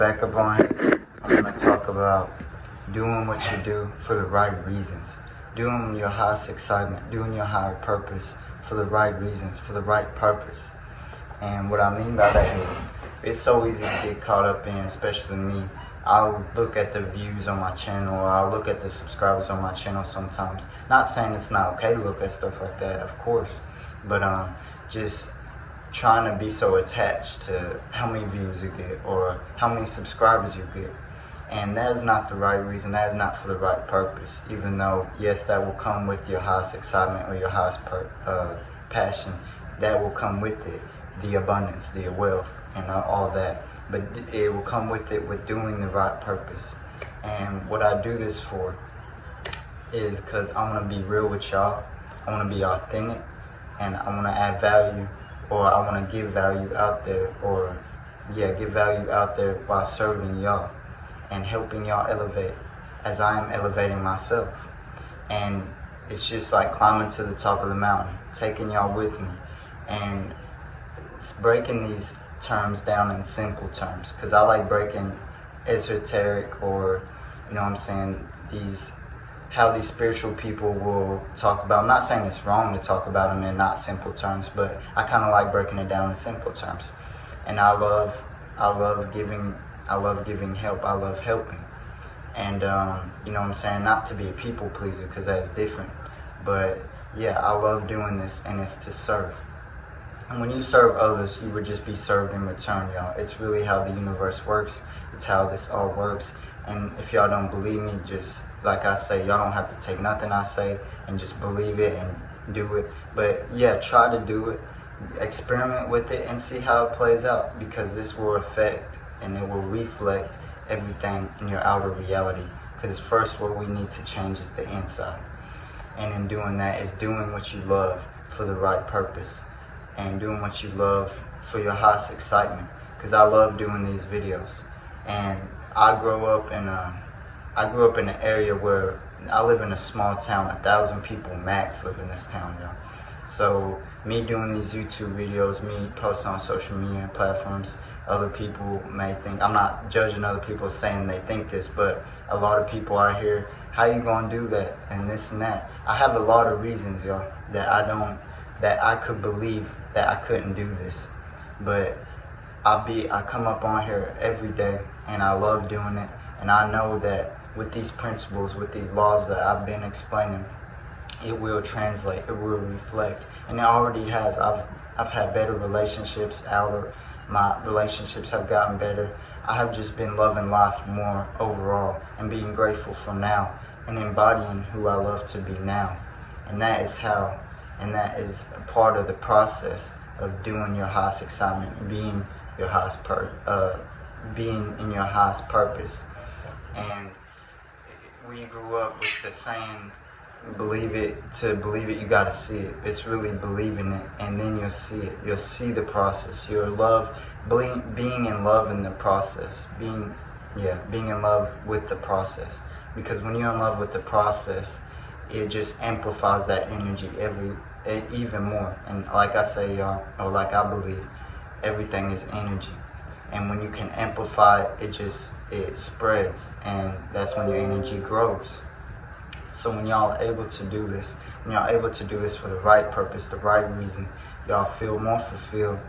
Back up on here, I'm going to talk about doing what you do for the right reasons, doing your highest excitement, doing your higher purpose for the right reasons, for the right purpose. And what I mean by that is, it's so easy to get caught up in, especially me. I'll look at the views on my channel, or I'll look at the subscribers on my channel sometimes. Not saying it's not okay to look at stuff like that, of course, but just trying to be so attached to how many views you get or how many subscribers you get. And that is not the right reason, that is not for the right purpose. Even though, yes, that will come with your highest excitement or your highest passion, that will come with it, the abundance, the wealth, and all that. But it will come with it with doing the right purpose. And what I do this for is because I want to be real with y'all, I want to be authentic, and I want to add value, or I want to give value out there, or give value out there while serving y'all and helping y'all elevate as I am elevating myself. And it's just like climbing to the top of the mountain, taking y'all with me, and breaking these terms down in simple terms, because I like breaking esoteric, or you know what I'm saying, how these spiritual people will talk about. I'm not saying it's wrong to talk about them in not simple terms, but I kind of like breaking it down in simple terms. And I love giving help. I love helping. And you know what I'm saying, not to be a people pleaser, because that's different. But yeah, I love doing this, and it's to serve. And when you serve others, you would just be served in return, y'all. It's really how the universe works. It's how this all works. And if y'all don't believe me, just like I say, y'all don't have to take nothing I say and just believe it and do it. But yeah, try to do it, experiment with it, and see how it plays out, because this will affect and it will reflect everything in your outer reality. Because first, what we need to change is the inside. And in doing that is doing what you love for the right purpose, and doing what you love for your highest excitement. Because I love doing these videos. And I grew up in an area where I live in a small town. 1,000 people max live in this town, y'all. So me doing these YouTube videos, me posting on social media platforms, other people may think, I'm not judging other people saying they think this, but a lot of people out here, how you gonna do that and this and that? I have a lot of reasons, y'all, that I could believe that I couldn't do this. But I come up on here every day, and I love doing it. And I know that with these principles, with these laws that I've been explaining, it will translate, it will reflect. And it already has. I've had better relationships, my relationships have gotten better. I have just been loving life more overall, and being grateful for now, and embodying who I love to be now. And that is a part of the process of doing your highest excitement, being your highest being in your highest purpose. And we grew up with the saying, believe it you gotta see it. It's really believing it, and then you'll see it. You'll see the process. Being in love in the process, being in love with the process. Because when you're in love with the process, it just amplifies that energy even more. And like I say, y'all, or like I believe, everything is energy. And when you can amplify it, it spreads, and that's when your energy grows. So when y'all are able to do this, for the right purpose, the right reason, y'all feel more fulfilled.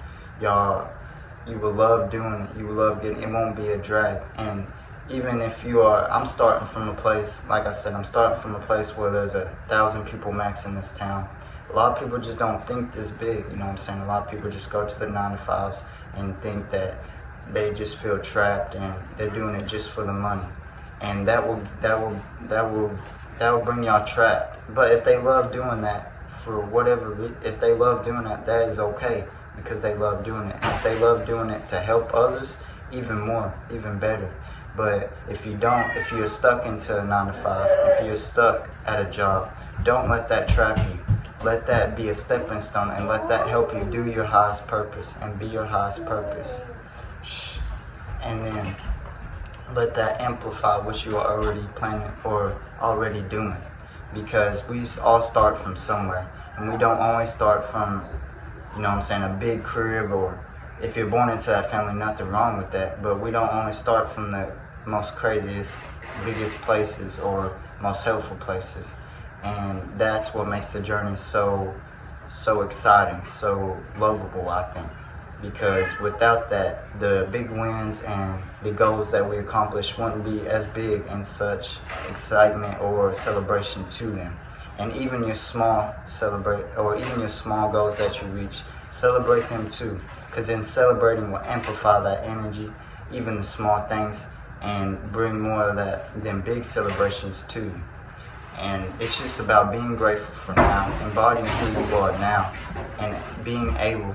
You will love doing it. You will love getting it. It won't be a drag. And even if I'm starting from a place, like I said, I'm starting from a place where there's 1,000 people max in this town. A lot of people just don't think this big, you know what I'm saying? A lot of people just go to the 9-to-5s and think that they just feel trapped, and they're doing it just for the money. And that will bring y'all trapped. But if they love doing that if they love doing that is okay, because they love doing it. And if they love doing it to help others, even more, even better. But if you're stuck into a 9-to-5, if you're stuck at a job, don't let that trap you. Let that be a stepping stone, and let that help you do your highest purpose and be your highest purpose. And then let that amplify what you are already planning or already doing. Because we all start from somewhere, and we don't always start from, you know what I'm saying, a big crib, or if you're born into that family, nothing wrong with that. But we don't only start from the most craziest, biggest places or most helpful places. And that's what makes the journey so exciting, so lovable, I think. Because without that, the big wins and the goals that we accomplish wouldn't be as big and such excitement or celebration to them. And even your small goals that you reach, celebrate them too. Because in celebrating will amplify that energy, even the small things, and bring more of them big celebrations to you. And it's just about being grateful for now, embodying who you are now, and being able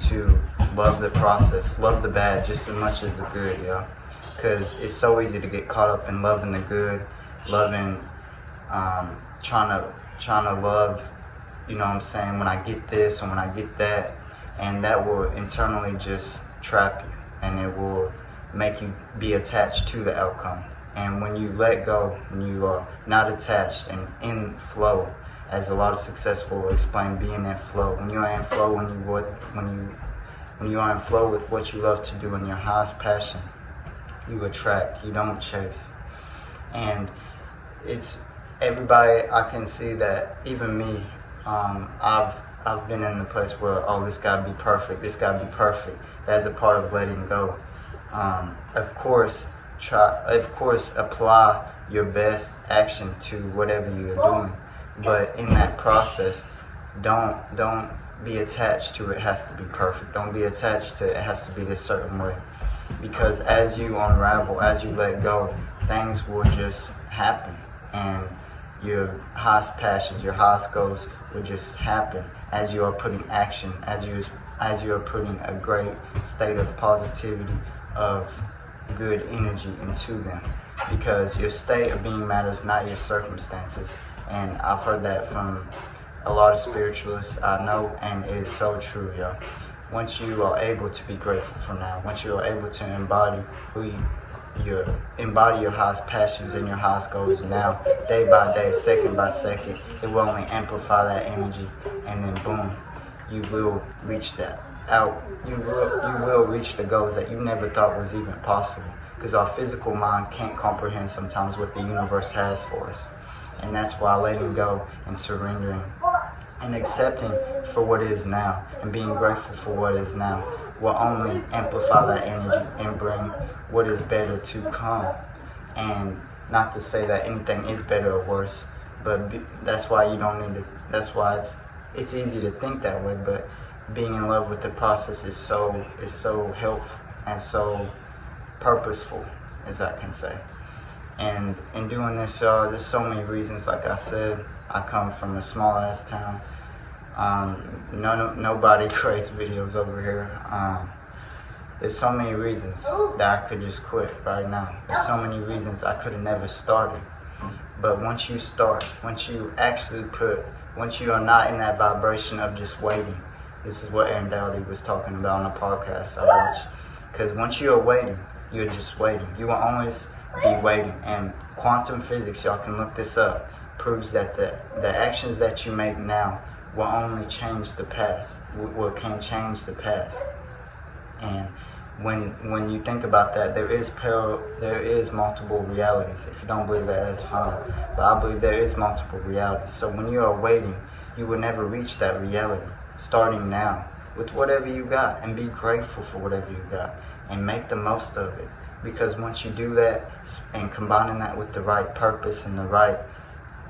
to love the process, love the bad just as much as the good, yo. Because it's so easy to get caught up in loving the good, loving, trying to love, you know what I'm saying, when I get this and when I get that, and that will internally just trap you, and it will make you be attached to the outcome. And when you let go, when you are not attached and in flow, as a lot of successful will explain, being in flow. When you are in flow, when you are in flow with what you love to do in your highest passion, you attract, you don't chase. And it's everybody, I can see that, even me, I've been in the place where, oh, this gotta be perfect, this gotta be perfect. That's a part of letting go. Of course, apply your best action to whatever you're doing, but in that process, don't be attached to it has to be perfect. Don't be attached to it has to be this certain way, because as you unravel, as you let go, things will just happen, and your highest passions, your highest goals will just happen as you are putting action, as you are putting a great state of positivity, of good energy into them. Because your state of being matters, not your circumstances. And I've heard that from a lot of spiritualists I know, and it is so true, yo. Once you are able to be grateful for now, once you are able to embody your highest passions and your highest goals now, day by day, second by second, it will only amplify that energy, and then boom, you will reach that out. You will reach the goals that you never thought was even possible, because our physical mind can't comprehend sometimes what the universe has for us. And that's why letting go and surrendering and accepting for what is now and being grateful for what is now will only amplify that energy and bring what is better to come. And not to say that anything is better or worse, but that's why you don't need to, that's why it's easy to think that way, but being in love with the process is so helpful and so purposeful, as I can say. And in doing this, y'all, there's so many reasons. Like I said, I come from a small ass town. Nobody creates videos over here. There's so many reasons that I could just quit right now. There's so many reasons I could have never started. But once you start, once you are not in that vibration of just waiting. This is what Aaron Dowdy was talking about on a podcast I watched. Because once you are waiting, you're just waiting. You will always be waiting. And quantum physics, y'all can look this up, proves that the actions that you make now will only change the past. Can change the past. And when you think about that, there is multiple realities. If you don't believe that, that's fine. But I believe there is multiple realities. So when you are waiting, you will never reach that reality. Starting now with whatever you got, and be grateful for whatever you got, and make the most of it. Because once you do that, and combining that with the right purpose and the right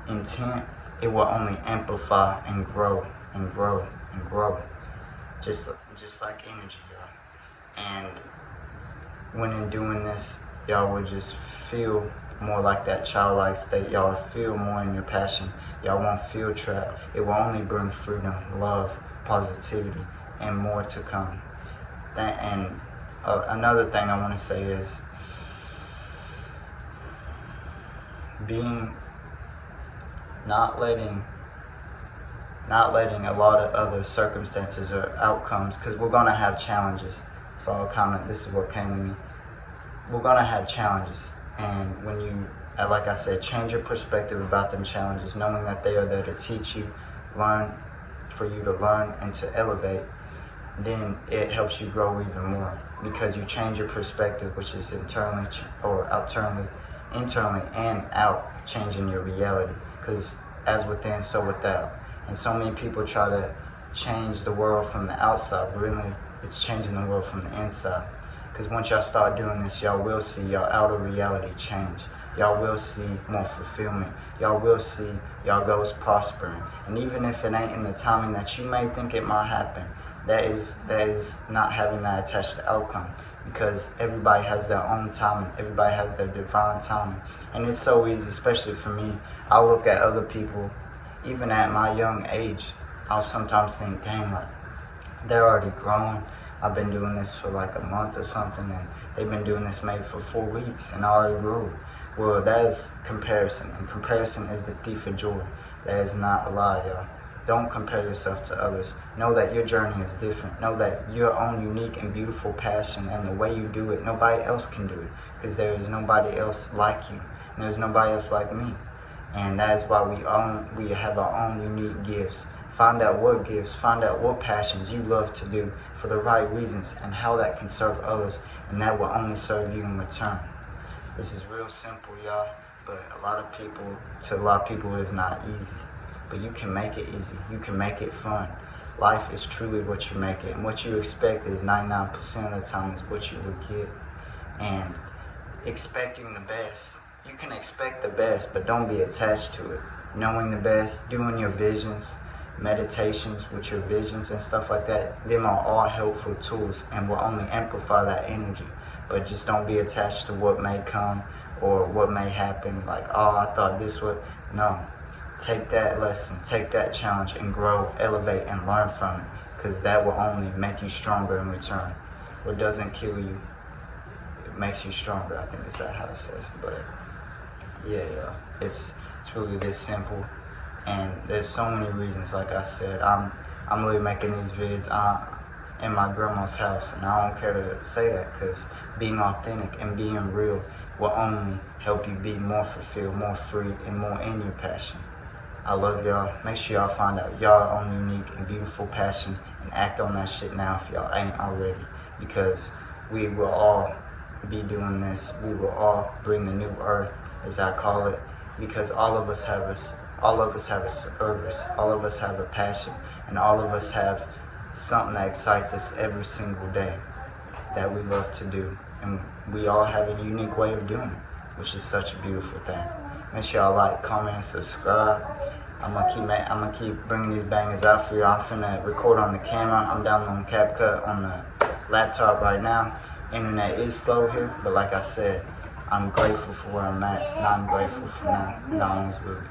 intent, it will only amplify and grow and grow and grow, just like energy, y'all. And when in doing this, y'all will just feel more like that childlike state. Y'all will feel more in your passion. Y'all won't feel trapped. It will only bring freedom, love, positivity, and more to come. Another thing I want to say is not letting a lot of other circumstances or outcomes, because we're going to have challenges. So this is what came to me. We're going to have challenges, and when you, like I said, change your perspective about them challenges, knowing that they are there to teach you, for you to learn and to elevate. then it helps you grow even more, because you change your perspective, which is internally internally and out, changing your reality. Because as within, so without. And so many people try to change the world from the outside, but really it's changing the world from the inside. Because once y'all start doing this, y'all will see y'all outer reality change. Y'all will see more fulfillment. Y'all will see y'all goals prospering. And even if it ain't in the timing that you may think it might happen, that is not having that attached to outcome. Because everybody has their own timing. Everybody has their divine timing. And it's so easy, especially for me. I look at other people, even at my young age, I'll sometimes think, dang, like, they're already growing. I've been doing this for like a month or something, and they've been doing this maybe for 4 weeks, and I already grew. Well, that is comparison, and comparison is the thief of joy. That is not a lie, y'all. Don't compare yourself to others. Know that your journey is different. Know that your own unique and beautiful passion, and the way you do it, nobody else can do it, because there is nobody else like you, and there's nobody else like me. And that is why we have our own unique gifts. Find out what gifts, find out what passions you love to do for the right reasons, and how that can serve others, and that will only serve you in return. This is real simple, y'all, but to a lot of people it is not easy. But you can make it easy. You can make it fun. Life is truly what you make it, and what you expect is 99% of the time is what you will get. And expecting the best. You can expect the best, but don't be attached to it. Knowing the best, doing your visions, meditations with your visions and stuff like that, them are all helpful tools and will only amplify that energy. But just don't be attached to what may come or what may happen, like, oh, I thought this would. No. Take that lesson, take that challenge, and grow, elevate, and learn from it, because that will only make you stronger in return. What doesn't kill you, it makes you stronger. I think that's how it says. But yeah, it's really this simple. And there's so many reasons. Like I said, I'm really making these vids in my grandma's house, and I don't care to say that, because being authentic and being real will only help you be more fulfilled, more free, and more in your passion. I love y'all. Make sure y'all find out y'all own unique and beautiful passion, and act on that shit now if y'all ain't already, because we will all be doing this. We will all bring the new earth, as I call it, because all of us have a service, all of us have a passion, and all of us have something that excites us every single day that we love to do, and we all have a unique way of doing it, which is such a beautiful thing. Make sure y'all like, comment, and subscribe. I'm gonna keep bringing these bangers out for you. I'm finna record on the camera. I'm downloading CapCut on the laptop right now. Internet is slow here, but like I said, I'm grateful for where I'm at, and I'm grateful for now, and I always will be.